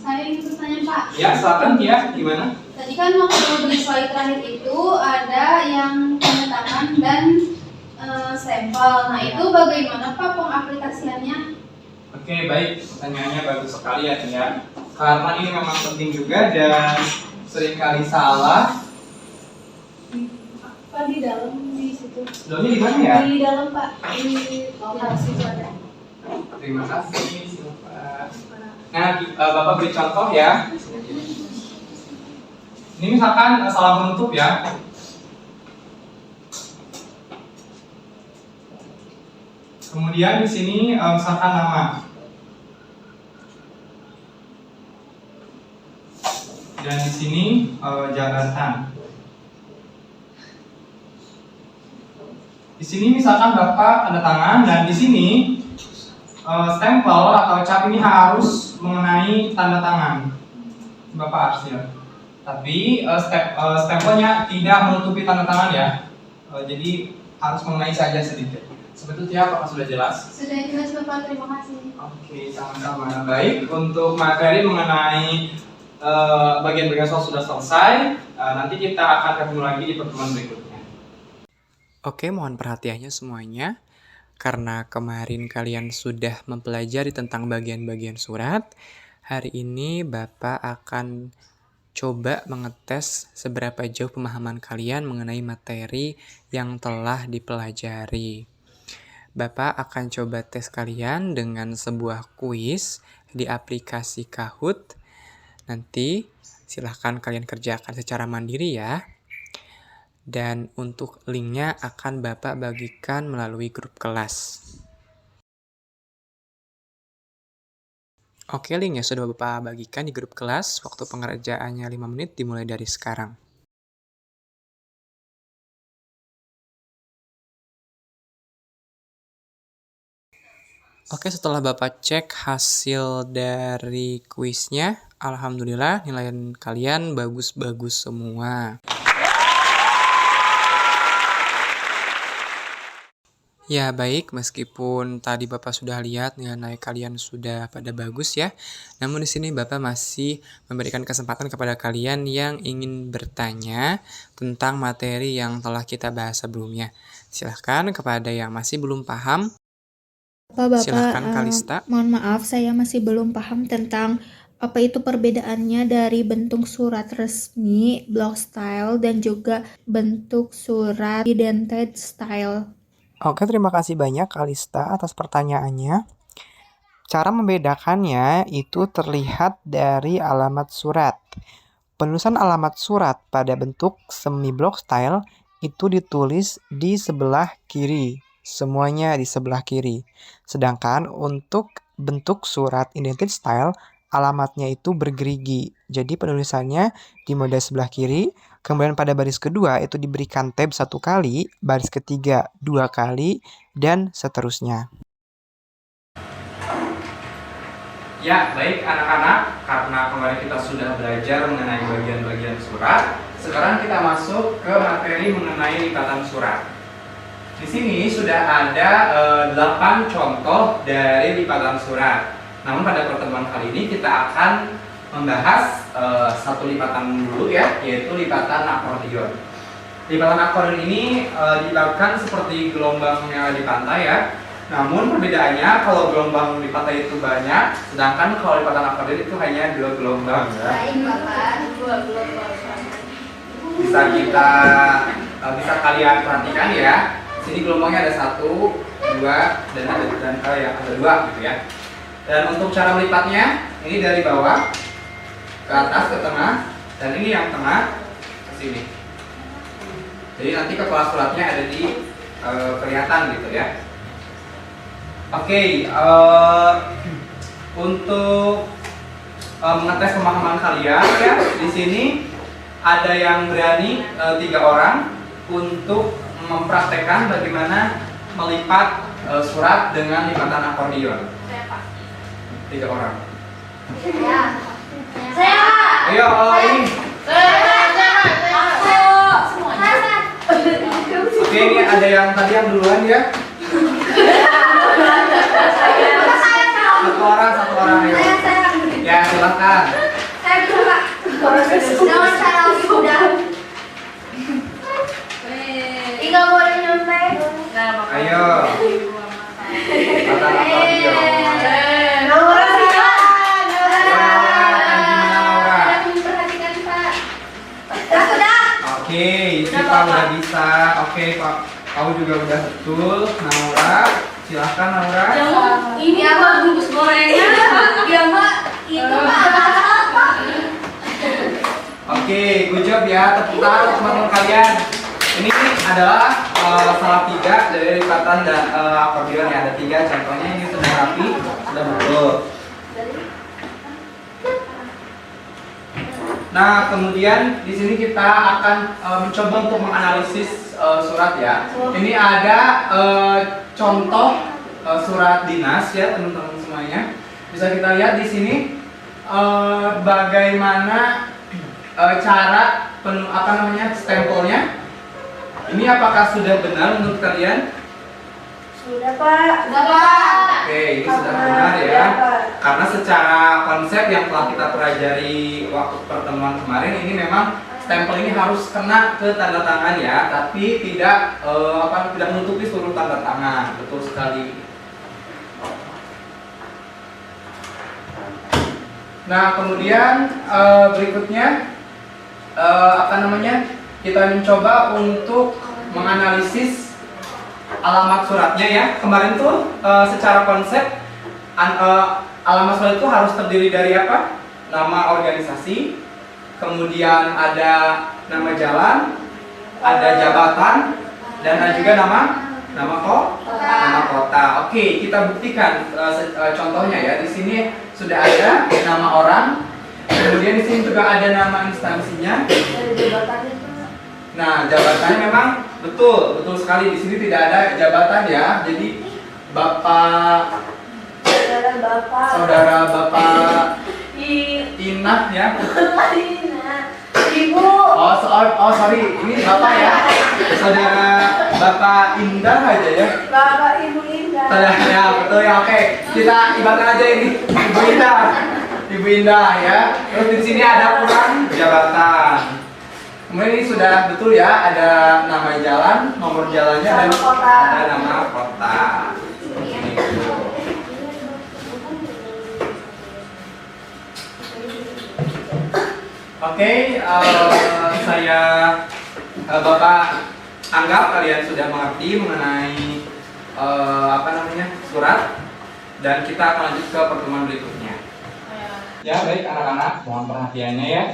Saya ingin bertanya Pak. Ya, silakan ya, gimana? Tadi kan waktu di slide terakhir itu ada yang tanda tangan dan stempel. Nah itu bagaimana Pak pengaplikasiannya? Oke, baik, pertanyaannya bagus sekali ya. Karena ini memang penting juga dan seringkali salah. Pak di dalam di situ. Dalamnya di mana ya? Di dalam Pak. Di harus itu ada. Terima kasih, Bapak. Nah, Bapak beri contoh ya. Ini misalkan salam penutup ya. Kemudian di sini misalkan nama. Dan di sini jabatan. Di sini misalkan Bapak ada tangan dan di sini stempel atau cap ini harus mengenai tanda tangan Bapak Arsil. Tapi stempelnya tidak menutupi tanda tangan ya. Jadi harus mengenai saja sedikit. Seperti itu ya, apakah sudah jelas? Sudah jelas Bapak, terima kasih. Oke, sama-sama. Baik, untuk materi mengenai bagian-bagian soal sudah selesai. Nanti kita akan ketemu lagi di pertemuan berikutnya. Oke, mohon perhatiannya semuanya. Karena kemarin kalian sudah mempelajari tentang bagian-bagian surat, hari ini Bapak akan coba mengetes seberapa jauh pemahaman kalian mengenai materi yang telah dipelajari. Bapak akan coba tes kalian dengan sebuah kuis di aplikasi Kahoot. Nanti silahkan kalian kerjakan secara mandiri ya. Dan untuk linknya akan Bapak bagikan melalui grup kelas. Oke, linknya sudah Bapak bagikan di grup kelas. Waktu pengerjaannya 5 menit dimulai dari sekarang. Oke, setelah Bapak cek hasil dari kuisnya, alhamdulillah nilai kalian bagus-bagus semua. Ya baik, meskipun tadi Bapak sudah lihat nilai kalian sudah pada bagus ya, namun di sini Bapak masih memberikan kesempatan kepada kalian yang ingin bertanya tentang materi yang telah kita bahas sebelumnya. Silahkan kepada yang masih belum paham. Bapak, Silahkan Kalista. mohon maaf saya masih belum paham tentang apa itu perbedaannya dari bentuk surat resmi, block style, dan juga bentuk surat indented style. Oke, terima kasih banyak Kalista atas pertanyaannya. Cara membedakannya itu terlihat dari alamat surat. Penulisan alamat surat pada bentuk semi block style itu ditulis di sebelah kiri. Semuanya di sebelah kiri. Sedangkan untuk bentuk surat indented style, alamatnya itu bergerigi. Jadi penulisannya di mode sebelah kiri. Kemudian pada baris kedua itu diberikan tab 1 kali, baris ketiga 2 kali, dan seterusnya. Ya, baik anak-anak, karena kemarin kita sudah belajar mengenai bagian-bagian surat. Sekarang kita masuk ke materi mengenai lipatan surat. Di sini sudah ada 8 contoh dari lipatan surat. Namun pada pertemuan kali ini kita akan membahas satu lipatan dulu ya, yaitu lipatan akordion. Lipatan akordion ini dilakukan seperti gelombangnya di pantai ya. Namun perbedaannya kalau gelombang di pantai itu banyak, sedangkan kalau lipatan akordion itu hanya 2 gelombang ya. Baik, Bapak. 2 gelombang. Bisa kalian perhatikan ya. Di sini gelombangnya ada 1, 2 dan ada 2 gitu ya. Dan untuk cara melipatnya, ini dari bawah ke atas ke tengah, dan ini yang tengah ke sini. Jadi nanti kepala suratnya ada di kelihatan gitu ya. Oke, untuk mengetes pemahaman kalian ya, di sini ada yang berani 3 orang untuk mempraktekkan bagaimana melipat surat dengan lipatan akordion. 3 orang. Saya. Ayo, ini. Oke, ini ada yang tadi yang duluan ya. Satu orang ayo. Ya, silakan. Saya bisa, Pak. Dengan cara lebih mudah. Tinggal boleh nyontek. Ayo. Lipatan akordion. Nomor 9. Perhatikan, Pak. Sudah. Oke, Siva udah bisa. Oke, Pak. Kau juga udah betul. Naura, silakan Naura. Ini apa bungkus gorengan? Ya, Mbak. Itu, Pak. Oke, good job ya. Tepuk tangan teman-teman kalian. Ini adalah salah 3 dari lipatan dan akordion ya. Ada 3 contohnya, ini sudah rapi, sudah betul. Nah, kemudian di sini kita akan mencoba untuk menganalisis surat ya. Ini ada contoh surat dinas ya, teman-teman semuanya. Bisa kita lihat di sini bagaimana cara stempelnya. Ini apakah sudah benar menurut kalian? Sudah, Pak. Sudah, Pak. Oke, ini sudah benar ya. Karena secara konsep yang telah kita pelajari waktu pertemuan kemarin, ini memang stempel ini harus kena ke tanda tangan ya, tapi tidak tidak menutupi seluruh tanda tangan. Betul sekali. Nah, kemudian berikutnya kita mencoba untuk menganalisis alamat suratnya ya. Kemarin tuh secara konsep alamat surat itu harus terdiri dari apa? Nama organisasi, kemudian ada nama jalan, ada jabatan, dan ada juga nama kota. Oke, kita buktikan contohnya ya. Di sini sudah ada nama orang, kemudian di sini juga ada nama instansinya. Nah, jabatannya memang betul sekali. Di sini tidak ada jabatan ya. Jadi saudara bapak Inah ya. Ibu. Oh sorry, ini bapak ya. Saudara bapak Indah aja ya. Bapak Ibu Indah. Ya betul ya. Oke, kita ibaratkan aja ini Ibu Indah ya. Terus di sini ada kurang jabatan. Kemudian ini sudah betul ya, ada nama jalan, nomor jalannya, dan ada nama kota. Oke, saya Bapak anggap kalian sudah mengerti mengenai surat, dan kita akan lanjut ke pertemuan berikutnya. Ya baik anak-anak, mohon perhatiannya ya.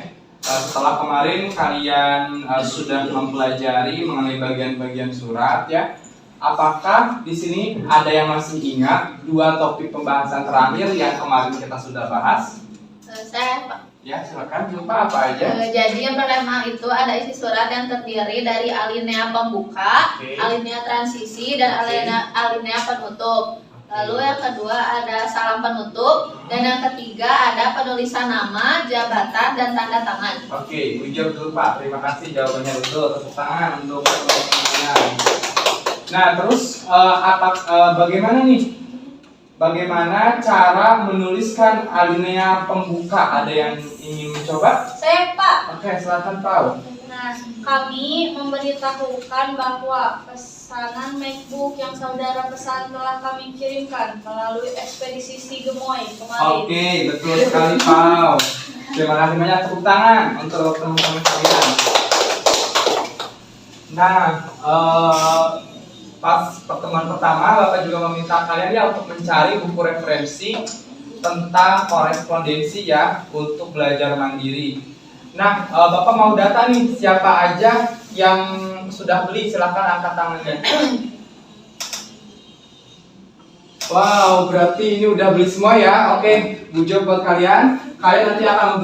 Setelah kemarin kalian sudah mempelajari mengenai bagian-bagian surat ya. Apakah di sini ada yang masih ingat 2 topik pembahasan terakhir yang kemarin kita sudah bahas? Saya, Pak. Ya, silakan. Lupa apa aja? Jadi yang pertama itu ada isi surat yang terdiri dari alinea pembuka, Oke. alinea transisi, dan alinea penutup. Lalu yang kedua ada salam penutup. Dan yang ketiga ada penulisan nama, jabatan, dan tanda tangan. Oke, ujar dulu Pak. Terima kasih jawabannya betul. Tepuk tangan untuk teman-teman. Nah, terus bagaimana nih? Bagaimana cara menuliskan alinea pembuka? Ada yang ingin mencoba? Saya Pak. Oke, silakan Pak. Nah, kami memberitahukan bahwa pesanan MacBook yang saudara pesan telah kami kirimkan melalui ekspedisi Sigemoy kemarin. Oke, betul sekali Pak. Terima kasih banyak, tepuk tangan untuk teman-teman kalian. Nah, pas pertemuan pertama Bapak juga meminta kalian ya untuk mencari buku referensi tentang korespondensi ya untuk belajar mandiri. Nah, Bapak mau data nih siapa aja yang sudah beli, silahkan angkat tangannya. Wow, berarti ini udah beli semua ya. Oke, good job buat kalian. Kalian nanti akan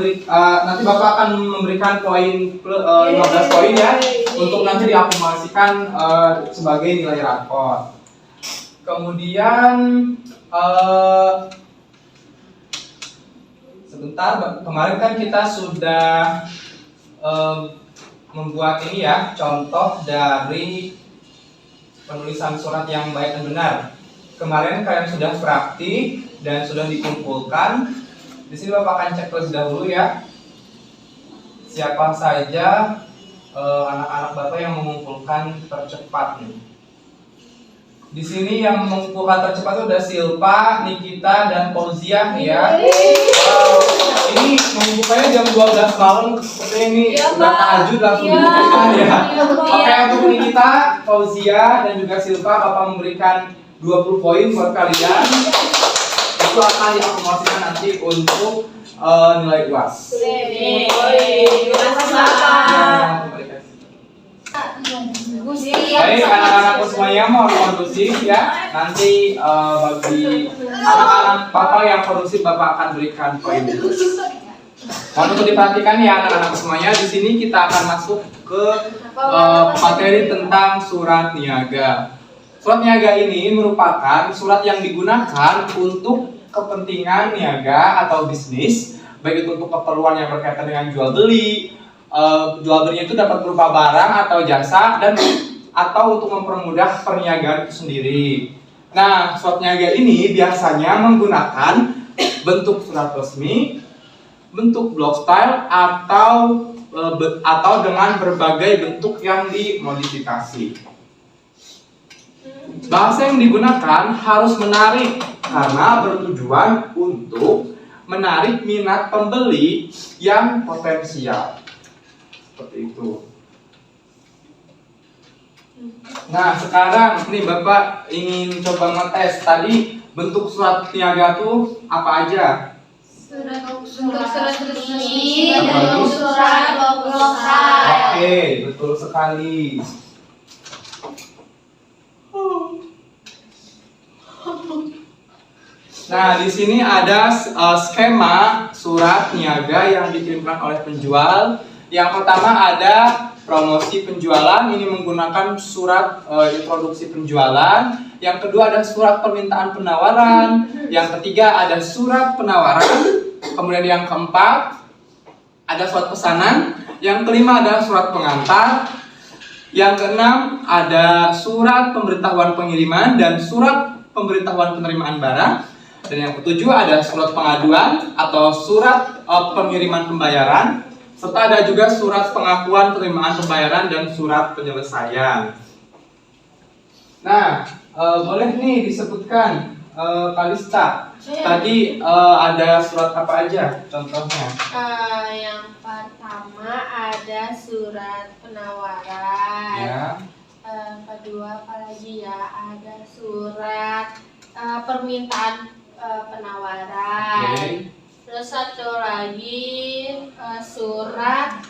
nanti Bapak akan memberikan poin 15 poin ya untuk nanti diakumulasikan sebagai nilai rapor. Kemudian sebentar, kemarin kan kita sudah membuat ini ya, contoh dari penulisan surat yang baik dan benar. Kemarin kalian sudah praktik dan sudah dikumpulkan. Di sini Bapak akan cek terlebih dahulu ya. Siapa saja anak-anak Bapak yang mengumpulkan tercepat nih. Di sini yang mengumpulkan tercepat itu ada Silpa, Nikita, dan Fauzia nih ya. Wow, ini mengumpulkannya jam 12 malam seperti ini udah tahajud langsung dikumpulkan ya. Oke, untuk Nikita, Fauzia, dan juga Silpa, Bapak memberikan 20 poin buat kalian. Itu akan diakumulasikan nanti untuk nilai UAS. Baik, anak-anakku semuanya mau kondusif ya. Nanti bagi anak-anak Bapak yang kondusif Bapak akan berikan poin. Mohon untuk diperhatikan ya anak-anak semuanya. Di sini kita akan masuk ke materi tentang surat niaga. Surat niaga ini merupakan surat yang digunakan untuk kepentingan niaga atau bisnis, baik itu untuk keperluan yang berkaitan dengan jual beli. Jual belinya itu dapat berupa barang atau jasa dan atau untuk mempermudah perniagaan itu sendiri. Nah, surat niaga ini biasanya menggunakan bentuk surat resmi, bentuk block style atau dengan berbagai bentuk yang dimodifikasi. Bahasa yang digunakan harus menarik karena bertujuan untuk menarik minat pembeli yang potensial. Seperti itu. Nah, sekarang nih Bapak ingin coba ngetes tadi bentuk surat niaga tuh apa aja? Surat resmi, surat block style. Oke, betul sekali. Nah, di sini ada skema surat niaga yang dikirimkan oleh penjual. Yang pertama ada promosi penjualan, ini menggunakan surat introduksi penjualan. Yang kedua ada surat permintaan penawaran. Yang ketiga ada surat penawaran. Kemudian yang keempat ada surat pesanan. Yang kelima ada surat pengantar. Yang keenam ada surat pemberitahuan pengiriman dan surat pemberitahuan penerimaan barang. Dan yang ketujuh ada surat pengaduan atau surat pengiriman pembayaran, serta ada juga surat pengakuan penerimaan pembayaran dan surat penyelesaian. Nah, boleh nih disebutkan Kalista. Tadi ada surat apa aja contohnya? Yang pertama ada surat penawaran. Ya. Kedua apalagi ya, ada surat permintaan penawaran. Okay. Terus satu lagi surat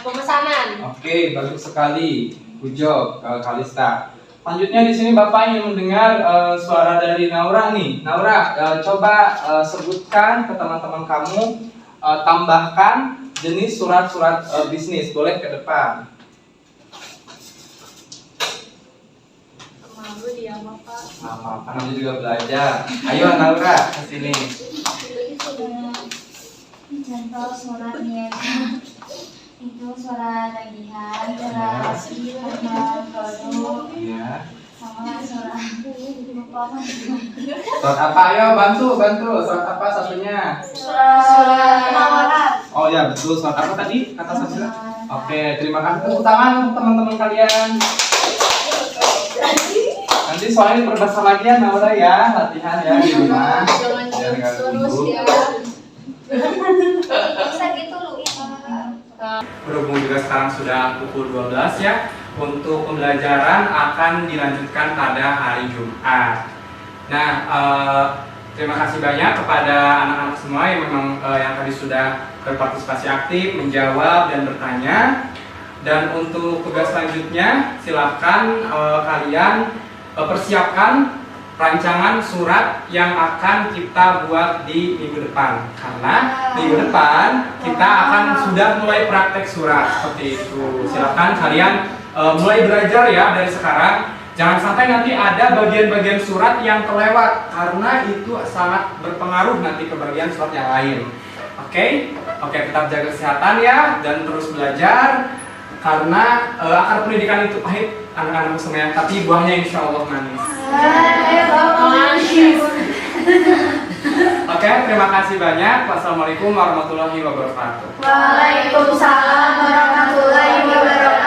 pemesanan. Oke, bagus sekali. Good job, Kalista. Selanjutnya di sini Bapak ingin mendengar suara dari Naura nih. Naura, coba sebutkan ke teman-teman kamu, tambahkan jenis surat-surat bisnis. Boleh ke depan. Malu dia Bapak. Nggak apa-apa, namanya juga belajar. Ayo Naura, ke sini. Contoh suratnya itu surat tagihan, surat produk, Iya. sama surat lupa apa? Surat apa? Ayo bantu. Surat apa satunya? Surat penawaran. Oh ya betul. Surat apa tadi? Kata Sabila. Oke, terima kasih tepuk tangan untuk teman-teman kalian. Nanti soalnya berbahasa lagi ya Naura ya, latihan ya di rumah. Jangan Biar nggak terus ganggu. ya. Bisa gitu lu ya. Berhubung juga sekarang sudah pukul 12 ya, untuk pembelajaran akan dilanjutkan pada hari Jumat. Nah, terima kasih banyak kepada anak-anak semua yang memang yang tadi sudah berpartisipasi aktif, menjawab dan bertanya. Dan untuk tugas selanjutnya, silakan kalian persiapkan rancangan surat yang akan kita buat di minggu depan, karena minggu depan kita akan sudah mulai praktek surat seperti itu. Silakan kalian mulai belajar ya dari sekarang. Jangan sampai nanti ada bagian-bagian surat yang kelewat, karena itu sangat berpengaruh nanti ke bagian surat yang lain. Oke, tetap jaga kesehatan ya dan terus belajar, karena akar pendidikan itu pahit anak-anak semua, tapi buahnya insya Allah manis. Oke, terima kasih banyak. Wassalamualaikum warahmatullahi wabarakatuh. Waalaikumsalam warahmatullahi wabarakatuh.